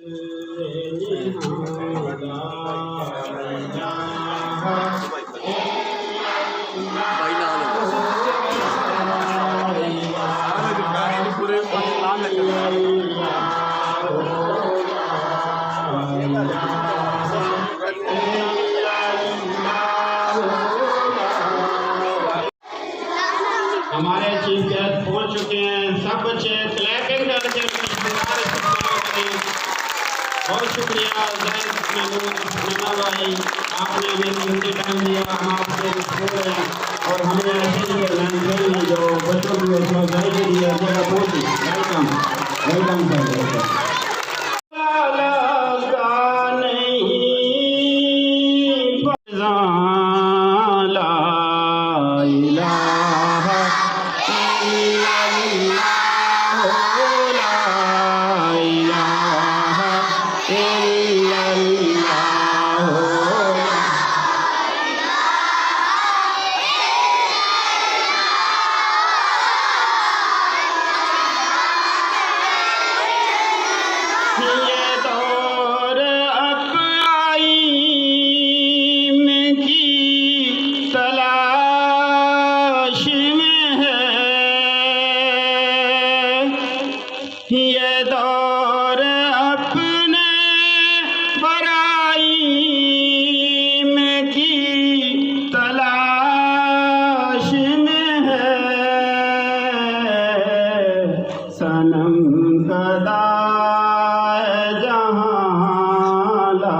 हमारे chief guest पहुंच चुके हैं। सब बच्चे क्लैपिंग करके बहुत शुक्रिया भाई, आपने हमें कीमती टाइम दिया, हम आपसे स्कूल हैं और हमने ऐसे ही जो बच्चों की हौसला के लिए जगह पहुंची। Welcome welcome sir. ये दौर अपने बड़ाई में की तलाश में है, सनम कदा जहाँ ला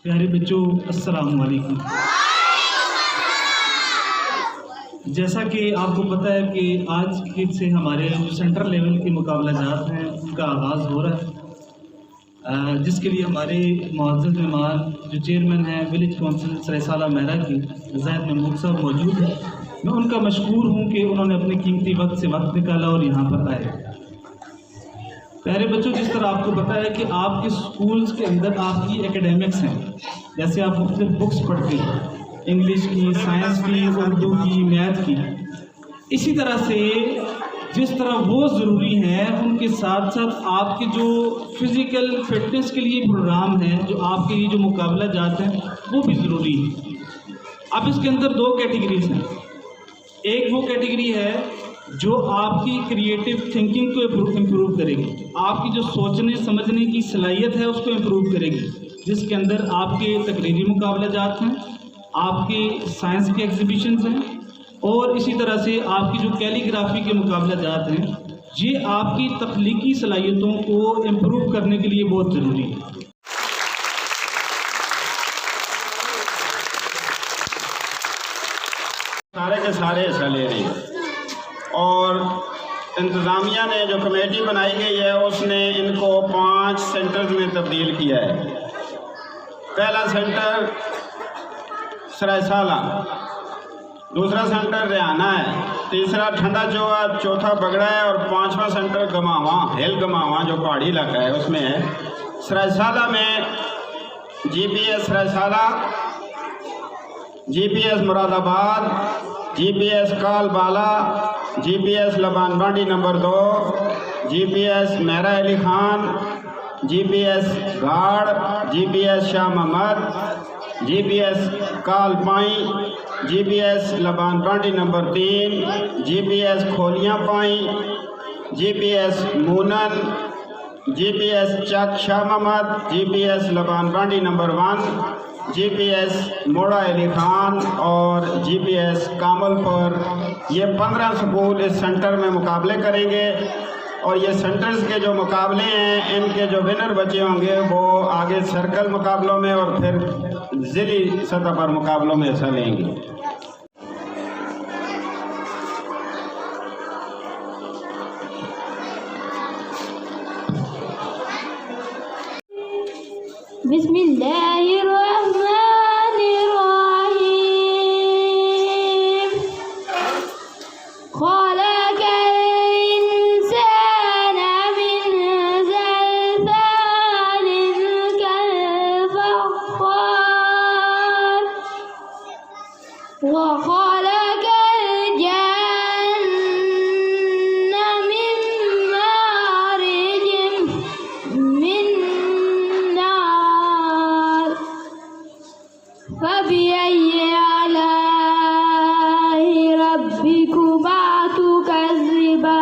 प्यारे बच्चों, अस्सलाम वालेकुम। जैसा कि आपको पता है कि आज के से हमारे जो सेंट्रल लेवल के मुकाबला जात हैं उनका आगाज़ हो रहा है, जिसके लिए हमारे मुअज़्ज़ज़ मेहमान जो चेयरमैन हैं विलेज काउंसिल सरायसाला मेहरा की ज़ाहिद महमूद साहब मौजूद हैं। मैं उनका मशकूर हूँ कि उन्होंने अपने कीमती वक्त से वक्त निकाला और यहाँ पर आए। प्यारे बच्चों, जिस तरह आपको पता है कि आपके स्कूल्स के अंदर आपकी एकेडमिक्स हैं, जैसे आप मुख्तलिफ बुक्स पढ़ते हैं, इंग्लिश की, साइंस की, उर्दू की, मैथ की, इसी तरह से जिस तरह वो ज़रूरी हैं उनके साथ साथ आपके जो फिज़िकल फिटनेस के लिए प्रोग्राम हैं, जो आपके लिए जो मुकाबला जाते हैं, वो भी ज़रूरी है। अब इसके अंदर दो कैटेगरीज हैं। एक वो कैटेगरी है जो आपकी क्रिएटिव थिंकिंग को इम्प्रूव करेगी, आपकी जो सोचने समझने की सलाहियत है उसको इम्प्रूव करेगी, जिसके अंदर आपके तकरीरी मुकाबला जात हैं, आपके साइंस के एग्जीबिशंस हैं और इसी तरह से आपकी जो कैलीग्राफी के मुकाबला जात हैं। ये आपकी तख्लीकी सलाहियतों को इम्प्रूव करने के लिए बहुत ज़रूरी है। सारे के सारे हिस्सा ले रही है और इंतज़ामिया ने जो कमेटी बनाई गई है उसने इनको 5 सेंटर्स में तब्दील किया है। पहला सेंटर सरायसाला, दूसरा सेंटर रियाना है, तीसरा ठंडा चौआ, चौथा बगड़ा है और 5वां सेंटर गमावा, हिल गमावा जो पहाड़ी इलाका है उसमें है। सरायसाला में GPS सरायसाला, GPS मुरादाबाद, GPS काल बाला, GPS लबान बांडी नंबर 2, GPS मेरा अली खान, GPS गाड़, GPS शाह मोहम्मद, GPS काल पाई, GPS लबान बांडी नंबर 3, GPS खोलियाँ पाई, GPS मूनन, GPS चक शाह मोहम्मद, GPS लबान बांडी नंबर 1, GPS मोड़ा अली खान और GPS कामलपुर। ये 15 स्कूल इस सेंटर में मुकाबले करेंगे और ये सेंटर्स के जो मुकाबले हैं इनके जो विनर बचे होंगे वो आगे सर्कल मुकाबलों में और फिर ज़िली सतह पर मुकाबलों में हिस्सा लेंगे। बिस्मिल्लाहिर्रहमानिर्रहीम। खलक़ल इंसान मिन ज़लज़ालिन कल-फ़ख़्ख़ार व खलक़ल जन्न मिन मारिजिन मिन नार फबिअय्यि आलाइ रब्बिकुमा तुकज़्ज़िबान।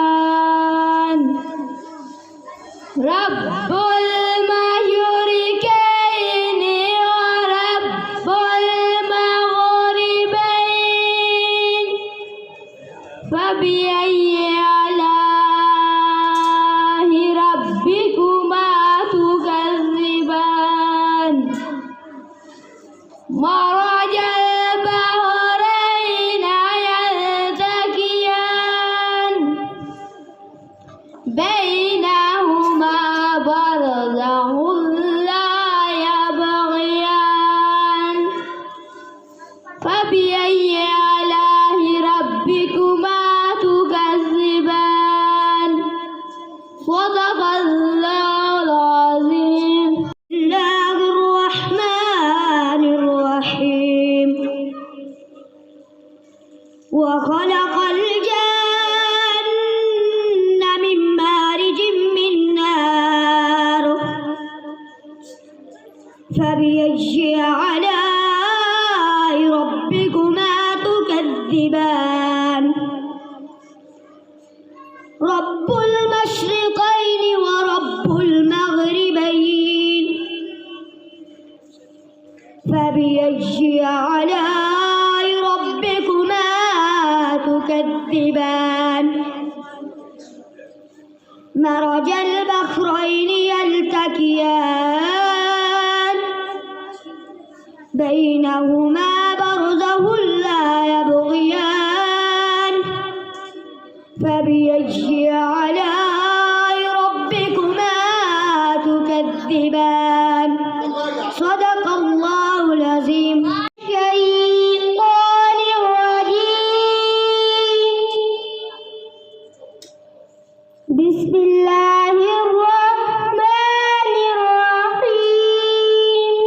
रब्बुल मशरिक़ैनि व रब्बुल मग़रिबैन फबिअय्यि आलाइ रब्बिकुमा तुकज़्ज़िबान। مرج البحرين يلتقيان بينهما برزخ لا يبغيان فبأي آلاء ربكما تكذبان صدق الله العظيم. وخلق الجن من مارج من نار فبأي آلاء ربكما تكذبان. رب المشرقين ورب المغربين فبأي آلاء ربكما تكذبان. مرج البحرين يلتقيان بينهما برزخ لا يبغيان فبأي آلاء ربكما تكذبان. صدق الله العظيم. بسم الله الرحمن الرحيم.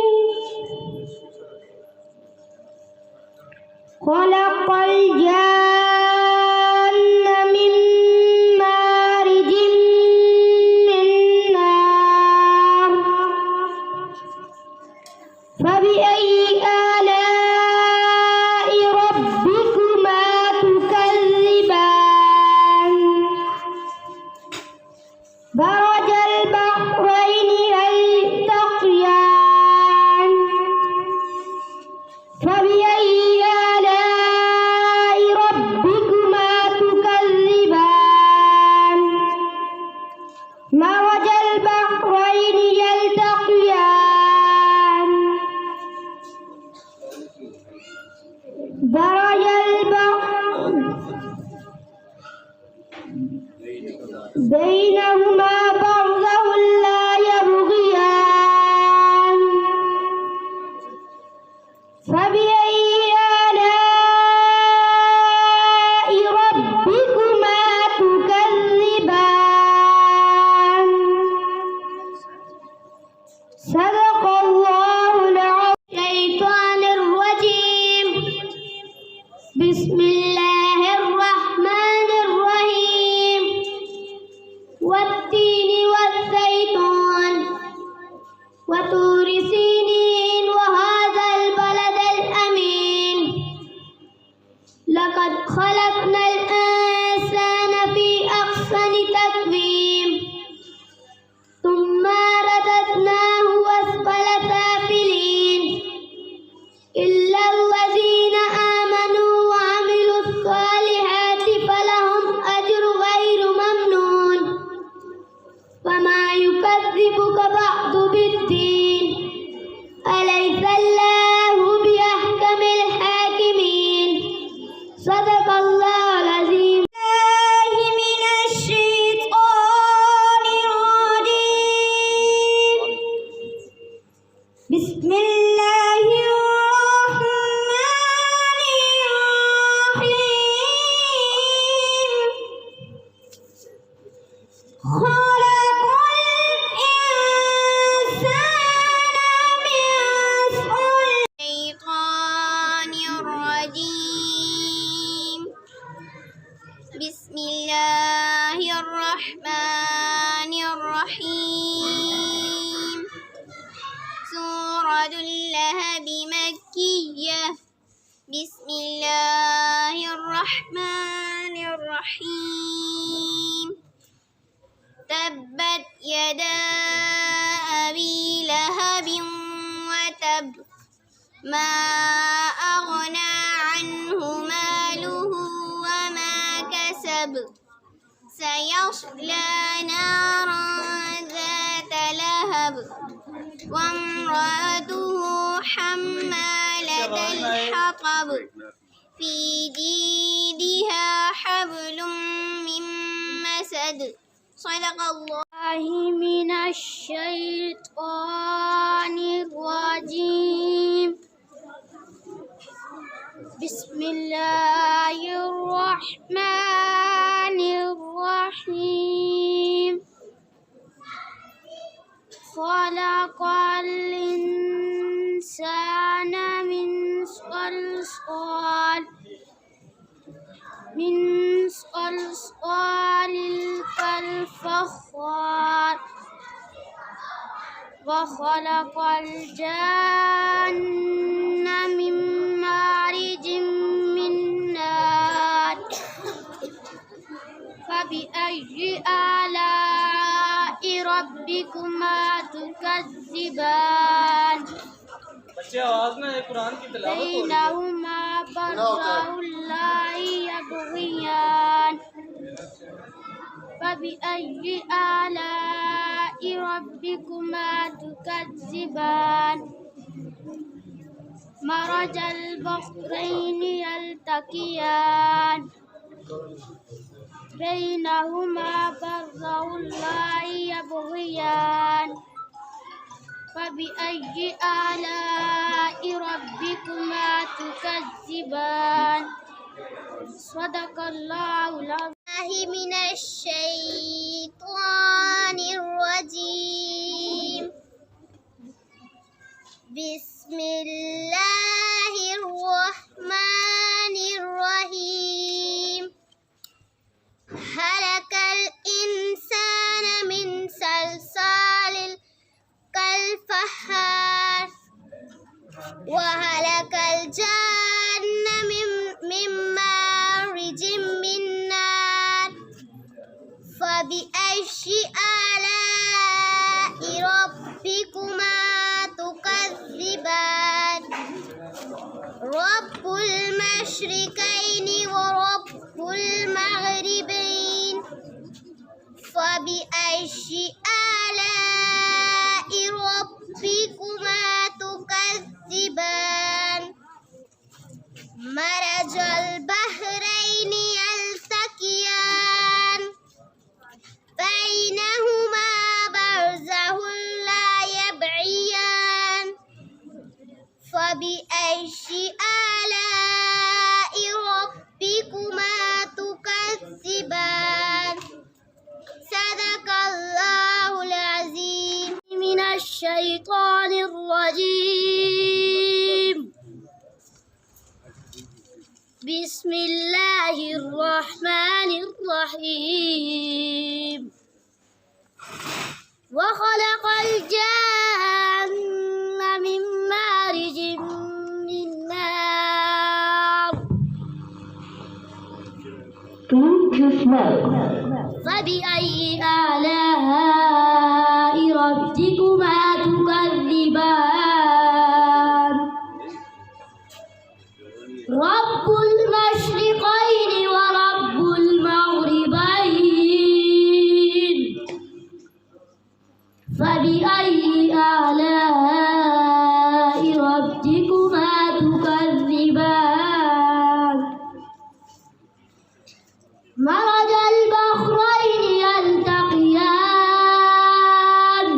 خلق الجن من مارج من نار فبأي آلاء ربكما تكذبان. مرج البحرين يلتقيان فبأي آلاء ربكما تكذبان. مرج البحرين يلتقيان مرج البحر بينهما برزخ لا يبغيان فبأي آلاء ربكما تكذبان. صدق الله العظيم. الشيطان الرجيم. بسم الله لقد خلقنا الإنسان في أحسن تقويم ثم رددناه أسفل سافلين إلا الذين آمنوا وعملوا الصالحات فلهم أجر غير ممنون وما يكذبك بعد بالدين أليس الله بأحكم الحاكمين صدق الله العظيم من الشيطان الرجيم بسم الله الرحمن الرحيم خلق الإنسان من صلب الشيطان الرجيم بسم الله الرحمن الرحيم سورة اللهب مكية بسم الله الرحمن الرحيم تبت يدا أبي لهب وتب ما أغنى عنه ماله وما كسب سيصلى نارا ذات لهب وامرأته حمالة الحطب في جيدها حبل من مسد صدق الله من الشيطان الرجيم بسم الله الرحمن الرحيم خلق الإنسان من صلصال كالفخار وخلق الجن من مارج من نار فبأي آلاء ربكما تكذبان बच्चे आवाज में कुरान की तिलावत हो रही है। بينهما برزخ لا يبغيان فبأي آلاء ربكما تكذبان مرج البحرين يلتقيان بينهما برزخ لا يبغيان فبأي آلاء ربكما تكذبان صدق الله العظيم من الشيطان الرجيم بسم الله الرحمن الرحيم خلق الإنسان من صلصال كالفخار وخلق الجن من مارج من نار فبأي آلاء ربكما تكذبان رب المشرقين ورب المغربين فبأي آلاء ربكما تكذبان مرج البحرين يلتقيان بينهما برزخ لا يبغيان فبأي آلاء ربكما تكذبان صدق الله العظيم من الشيطان الرجيم بسم الله الرحمن الرحيم وخلق الجن من مارج من نار فبأي آلاء ربكما تكذبان رب المشرقين ورب المغربين فبأي آلاء ربكما تكذبان مرج البحرين يلتقيان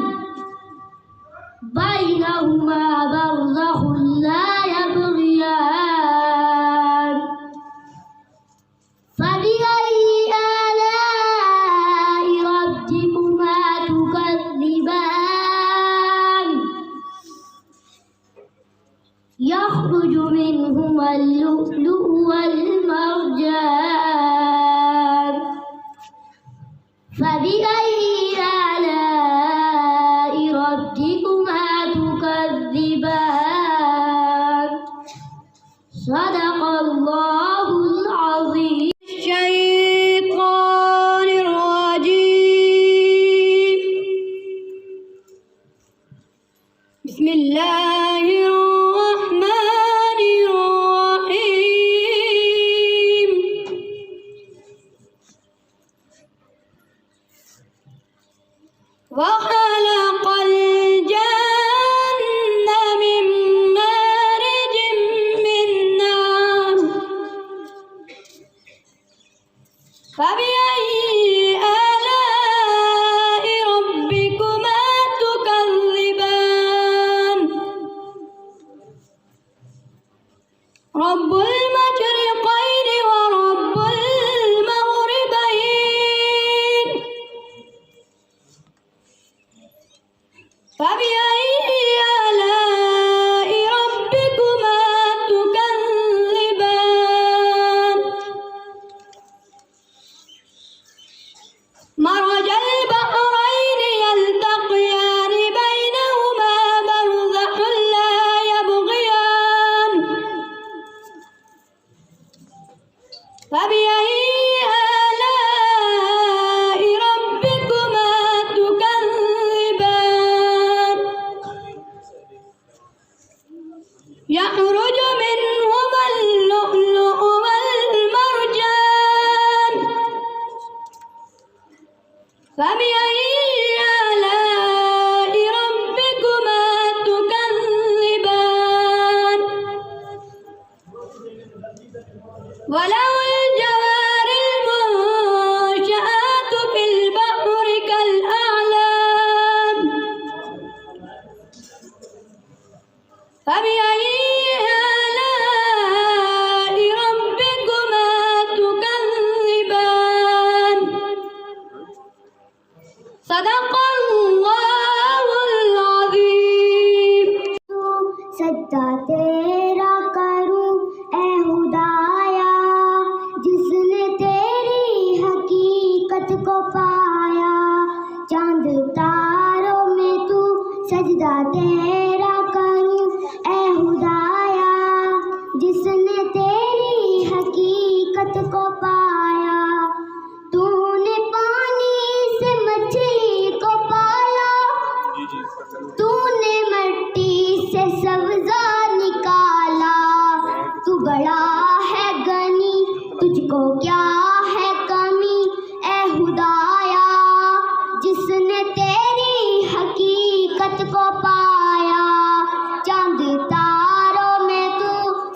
بينهما برزخ لا يبغيان فبأي آلاء ربكما تكذبان يخرج منهما اللؤلؤ والمرجان فبأي آلاء ربكما تكذبان صدق الله العظيم الشيطان الرجيم بسم الله الرحمن الرحيم وخلق الجن من مارج من نار فبأي آلاء ربكما تكذبان رب المشرقين ورب المغربين فبأي آلاء ربكما تكذبان مرج البحرين يلتقيان بينهما برزخ لا يبغيان فبأي آلاء ربكما تكذبان يخرج منهما اللؤلؤ والمرجان فبأي آلاء ربكما تكذبان وله الجوار المنشآت في البحر كالأعلام فبأي آلاء ربكما تكذبان صدق الله العظيم सजदा तेरा करूं ए खुदाया जिसने तेरी हकीकत को पाया चांद तारों में तू सजदा तेरा करूं ए खुदाया जिसने तेरी हकीकत को पाया तूने पानी से मछली को पाला तूने मिट्टी से सब्जा निकाला तू बड़ा है गनी तुझको क्या है कमी ए खुदाया जिसने तेरी हकीकत को पाया चांद तारों में तू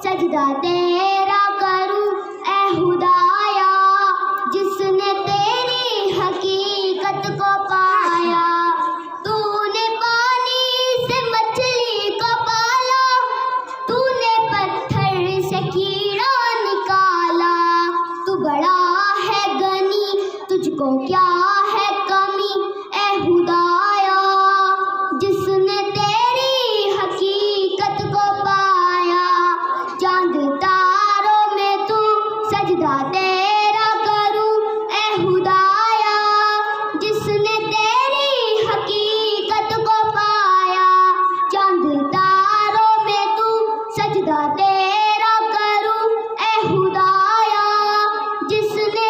सजदा तेरा करूं ए खुदाया जिसने तेरी हकीकत को पाया तूने पानी से मछली को पाला तूने पत्थर से कीड़ा निकाला तू बड़ा है गनी तुझको क्या है कमी ए खुदाया जिसने तेरी हकीकत को पाया चांद तारों में तू सजदा तेरा करूं ए खुदाया जिसने तेरी हकीकत को पाया चांद तारों में तू सजदा तेरा करूं ए खुदाया जिसने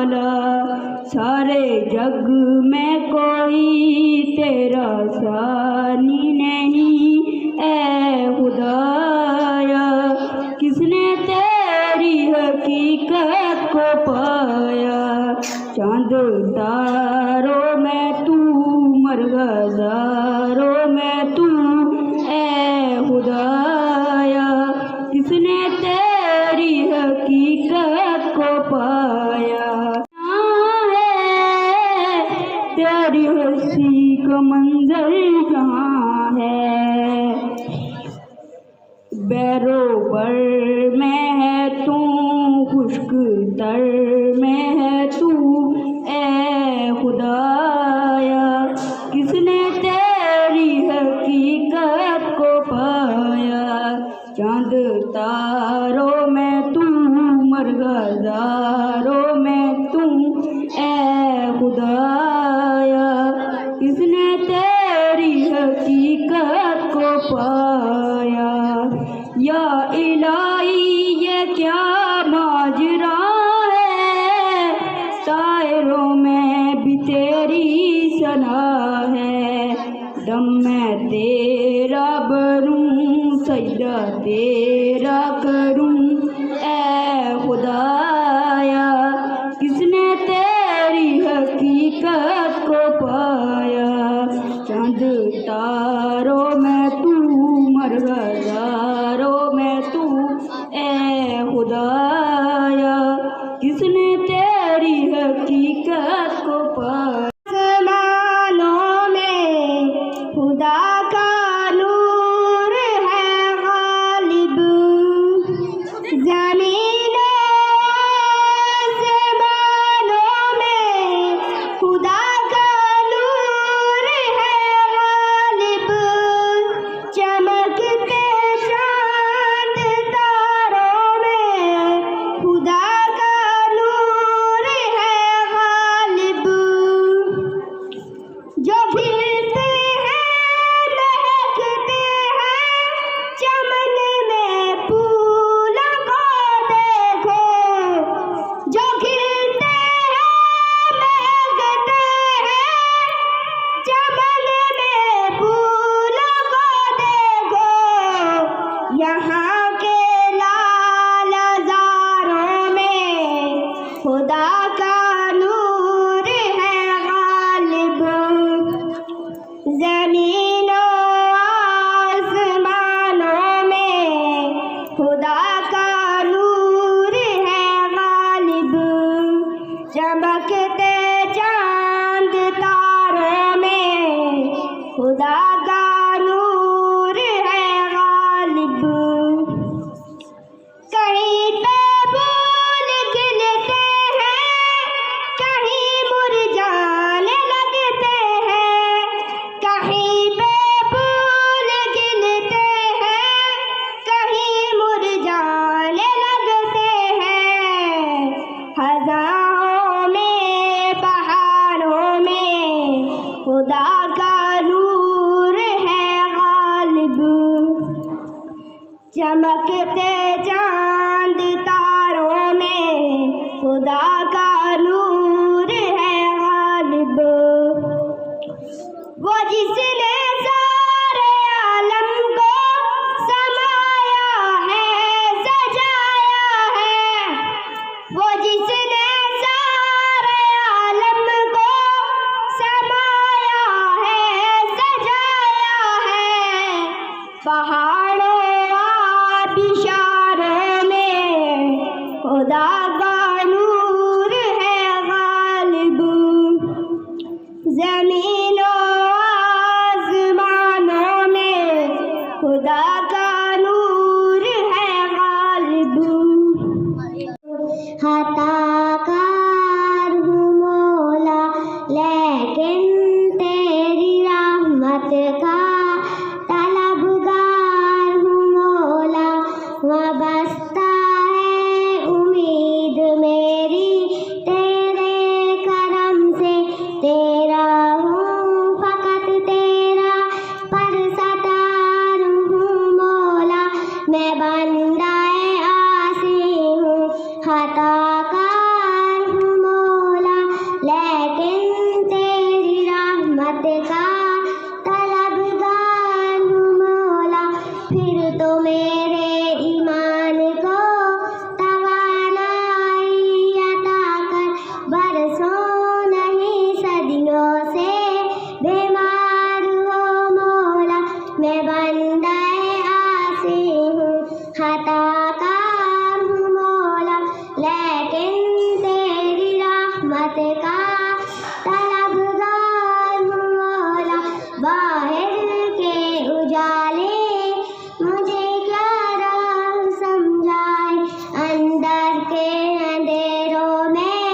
वाला, सारे जग में कोई तेरा सानी नहीं ऐ खुदाया। किसने तेरी हकीकत को पाया, चांद तारों में तू मरगज़ारों में तू ऐ खुदाया। किसने तेरी हकीकत को पाया, है तेरी हंसी का मंजर कहाँ है, बैरोबर में है तू खुश्क तर में है तू ऐ खुदाया। किसने तेरी हकीकत को पाया, चांद तारों में तू मरगज़ारों में तू ऐ खुदाया। किसने तेरी हकीकत को पाया। या इलाही ये क्या माजरा है, तायरों में भी तेरी सना है। दम मैं तेरा भरूं सजदा तेरा करूं ऐ खुदाया। किसने तेरी हकीकत को पाया, चांद तारों में तू मरगज़ारों में तू ऐ खुदाया। किसने तेरी हकीकत को पाया। आसमानों में खुदा का नूर है गालिब, ज़मीनों आसमानों में खुदा का नूर है गालिब। चमकते चांद तारों में खुदा का नूर है गालिब। जो खिलते हैं महकते हैं चमन में फूलों को देखो। जो खिलते हैं महकते हैं चमन में फूलों को देखो। यहाँ के लाल हज़ारों में खुदा का नूर है गालिब। ज़मीनों आसमानों में खुदा का नूर है गालिब। चमकते चांद तारों में खुदा का नूर है गालिब। कहीं पे फूल खिलते हैं, कहीं मुरझाने लगते हैं। कहीं पे फूल खिलते हैं, कहीं मुरझाने लगते हैं। हज़ारों में बहारों में खुदा का नूर है गालिब। चमकते चांद तारों में खुदा का नूर है गालिब। वो जिसने सारे आलम को समाया है सजाया है। वो जिसने सारे आलम को समाया है सजाया है। पहाड़ों आबिशारों का तलबगार हूँ मौला, फिर तो मेरे ईमान को तवानाई अता कर, बरसों नहीं सदियों से बीमार हो मौला, मैं बंदाए आसी हूँ खताकार हूँ मौला, लेकिन तेरी रहमत का तलबगार हूँ मौला, बाहर के उजाले मुझे क्या राह समझाए, अंदर के अंधेरों में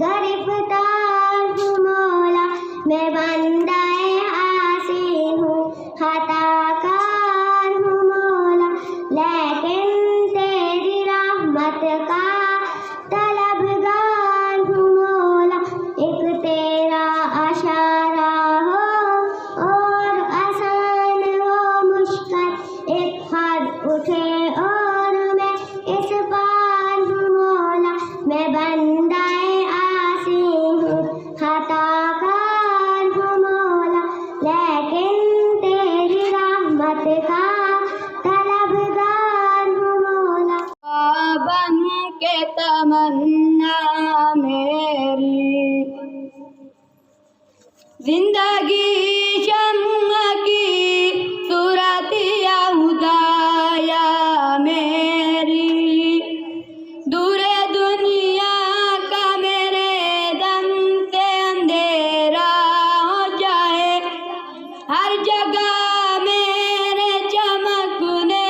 गिरफ्तार हूँ मौला, मैं बंदाए आसी हूँ खताकार हूँ मौला, लेकिन तेरी रहमत का तलबगार हूँ मौला, एक तेरा इशारा हो और आसान हो मुश्किल, एक हद उठे और मैं इस पार हूँ मौला, मैं बंदाए आसी हूँ खताकार हूँ मौला, लेकिन तेरी रहमत का तलबगार हूँ मौला। बन के तमन्ना मेरी जिंदगी शम्मा की सूरत या हुदाया मेरी, दूरे दुनिया का मेरे दम से अंधेरा हो जाए, हर जगह मेरे चमकने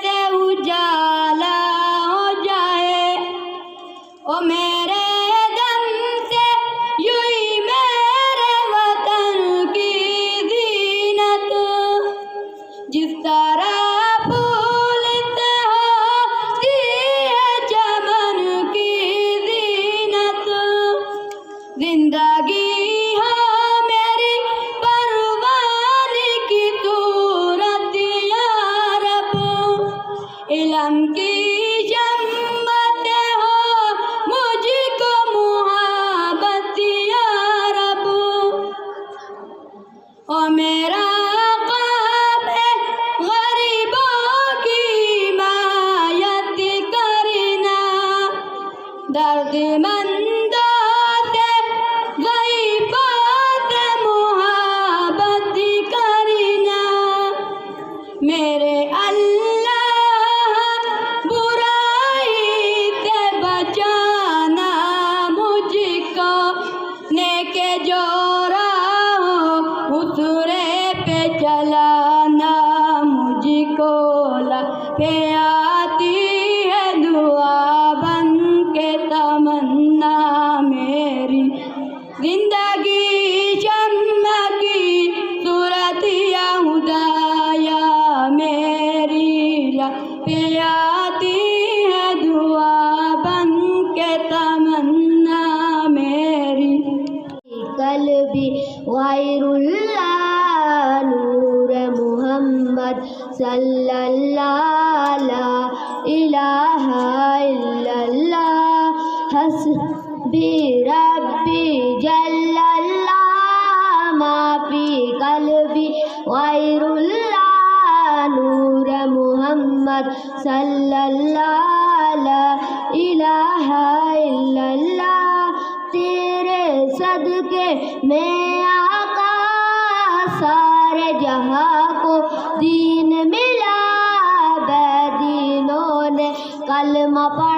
से उजाला हो जाए, ओ मेरे दम से यूं ही मेरे वतन की ज़ीनत जिस तरह फूलते होती है चमन की ज़ीनत, जिंदगी हो मेरी परवाने की सूरत या रब, इल्म की शम्मत हो मुझको मुहब्बत या रब, ओ मेरा ख्वाब है गरीबों की हिमायत करना, दर्दमंदों से ज़ईफ़ों से मुहब्बत करना, मेरे अल्लाह बुराई से बचाना मुझको, नेके जो राह उसरे पे चलाना मुझको, पे आती है दुआ बन के तमन्ना मेरी, जिंदगी शम्मा की सूरत या हुदाया मेरी, पे आती है दुआ बन के तमन्ना मेरी। कल्बी गैरुल्लाह नूर मुहम्मद सल्लल्लाहु ला इलाहा इल्लल्लाह, हस्बी रब्बी जल्लल्लाह, माफी कल्बी गैरुल्लाह नूर मुहम्मद सल्लल्लाहु ला इलाहा इल्लल्लाह, तेरे सदके में आका सारे जहां को दीन मिला, बैदीनों ने कलमा पढ़ा